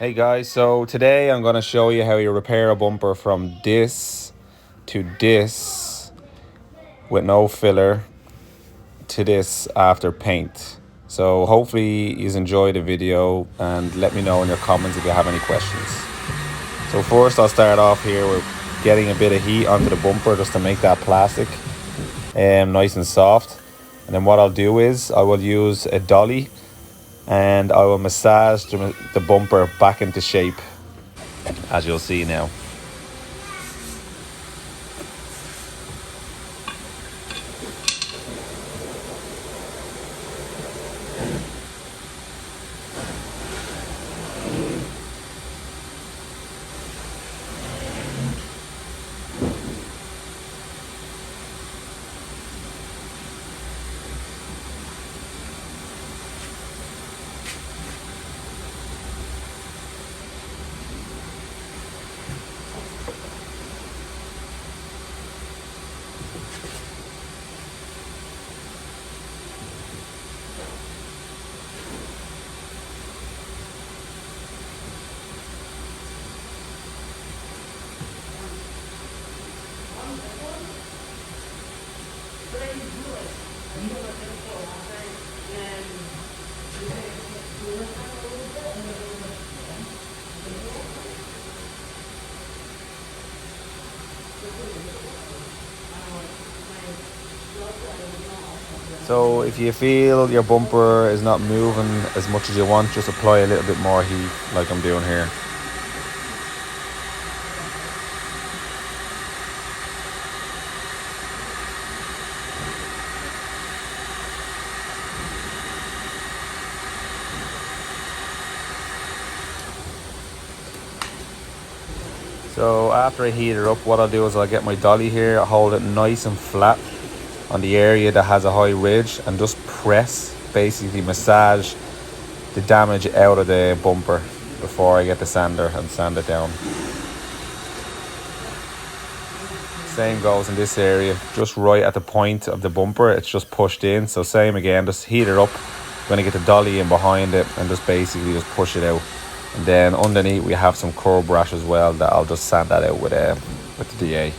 Hey guys, so today I'm going to show you how you repair a bumper from this to this with no filler to this after paint. So hopefully you enjoy the video and let me know in your comments if you have any questions. So first I'll start off here with getting a bit of heat onto the bumper just to make that plastic nice and soft. And then what I'll do is I will use a dolly and I will massage the bumper back into shape, as you'll see now. So if you feel your bumper is not moving as much as you want, just apply a little bit more heat like I'm doing here. So after I heat it up, what I'll do is I'll get my dolly here, I'll hold it nice and flat on the area that has a high ridge and just press, basically massage the damage out of the bumper before I get the sander and sand it down. Same goes in this area, just right at the point of the bumper, it's just pushed in. So same again, just heat it up. I'm going to get the dolly in behind it and just basically just push it out. And then underneath we have some curb brush as well that I'll just sand that out with the DA.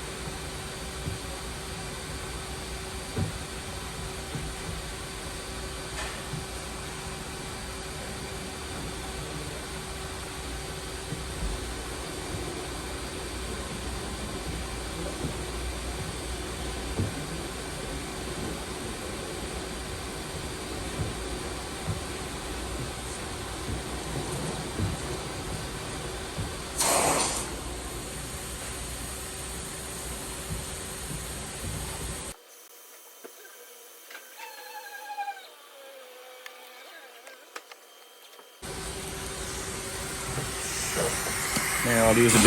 Now I'll use a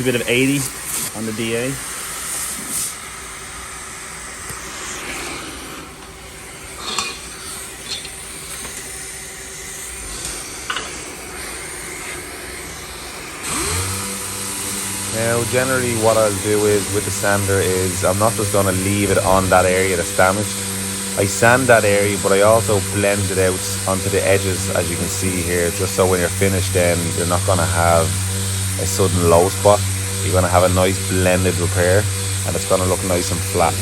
bit of 80 on the DA. Now generally what I'll do is with the sander is I'm not just going to leave it on that area that's damaged. I sand that area, but I also blend it out onto the edges, as you can see here, just so when you're finished then you're not going to have a sudden low spot. You're going to have a nice blended repair and it's going to look nice and flat.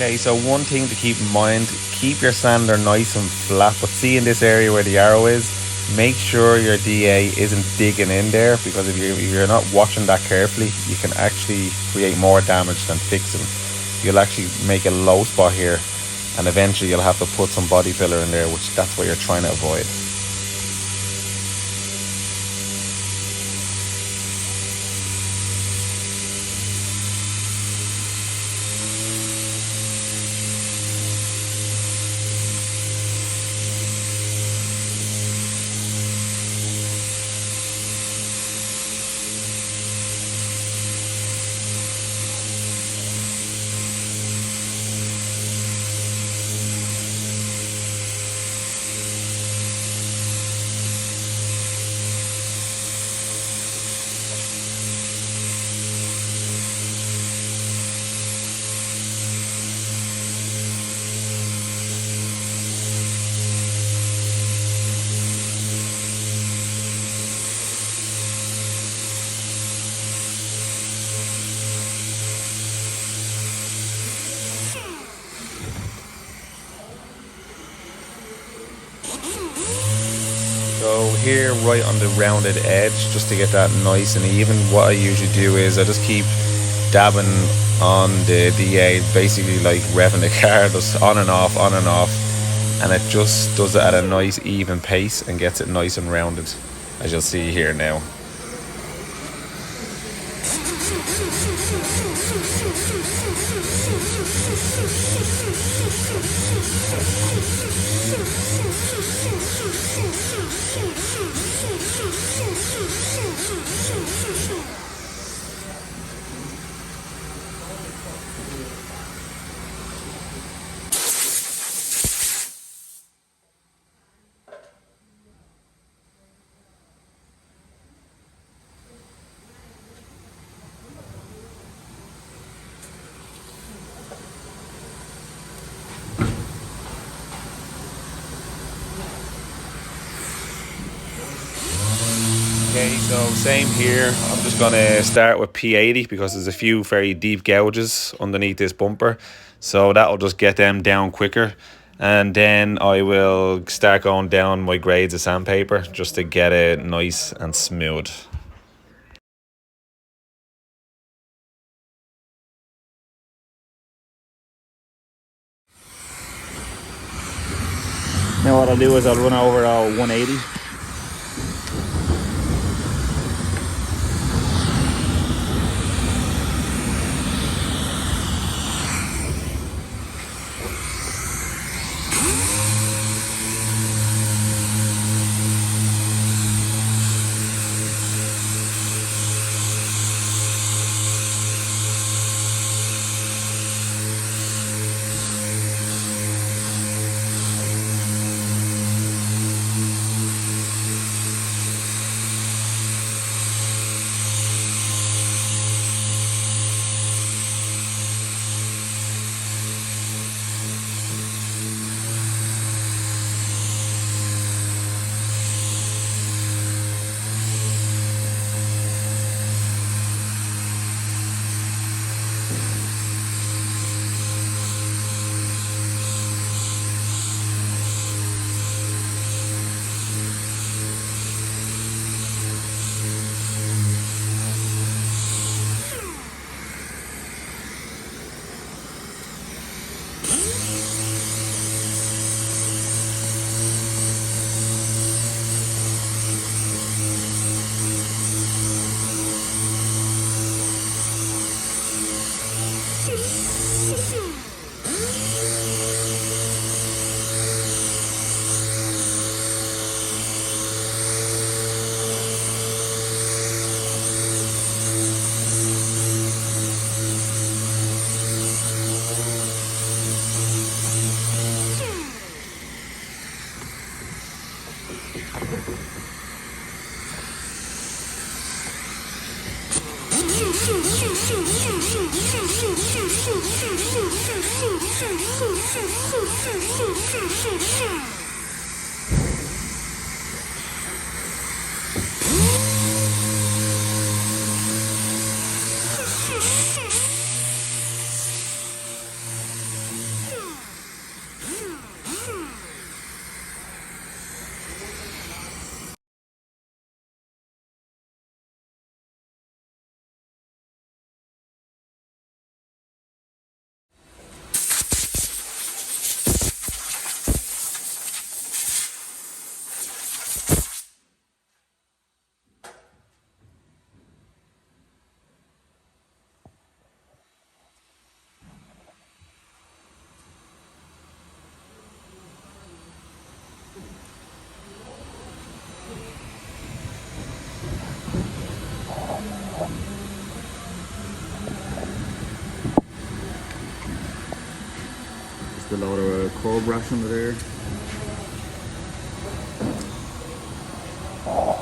Okay, so one thing to keep in mind, keep your sander nice and flat, but see in this area where the arrow is, Make sure your DA isn't digging in there, because if you're not watching that carefully, you can actually create more damage than fixing. You'll actually make a low spot here, and eventually you'll have to put some body filler in there, which that's what you're trying to avoid. So here, right on the rounded edge, just to get that nice and even, what I usually do is I just keep dabbing on the DA, basically like revving the car, just on and off, and it just does it at a nice even pace and gets it nice and rounded, as you'll see here now. Okay, so same here. I'm just going to start with P80 because there's a few very deep gouges underneath this bumper. So that'll just get them down quicker. And then I will start going down my grades of sandpaper just to get it nice and smooth. Now what I'll do is I'll run over 180. Just a load of curb rash under there.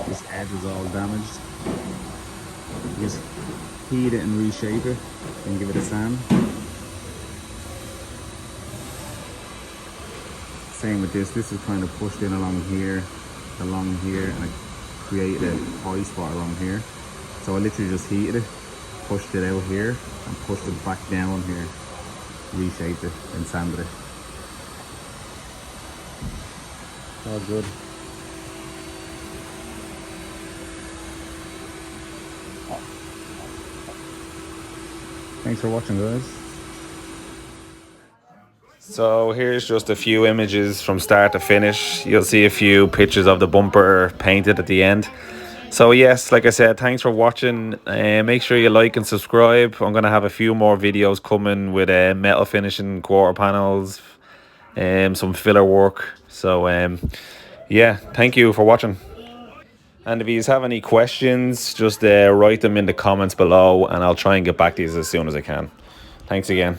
This edge is all damaged. Just heat it and reshape it and give it a sand. Same with this. This is kind of pushed in along here, and I created a high spot along here. So I literally just heated it, pushed it out here, and pushed it back down here, reshaped it, and sanded it. All good. Thanks for watching, guys. So here's just a few images from start to finish. You'll see a few pictures of the bumper painted at the end. So yes, like I said, thanks for watching. Make sure you like and subscribe. I'm going to have a few more videos coming with metal finishing, quarter panels, some filler work. So yeah, thank you for watching. And if you have any questions, just write them in the comments below and I'll try and get back to you as soon as I can. Thanks again.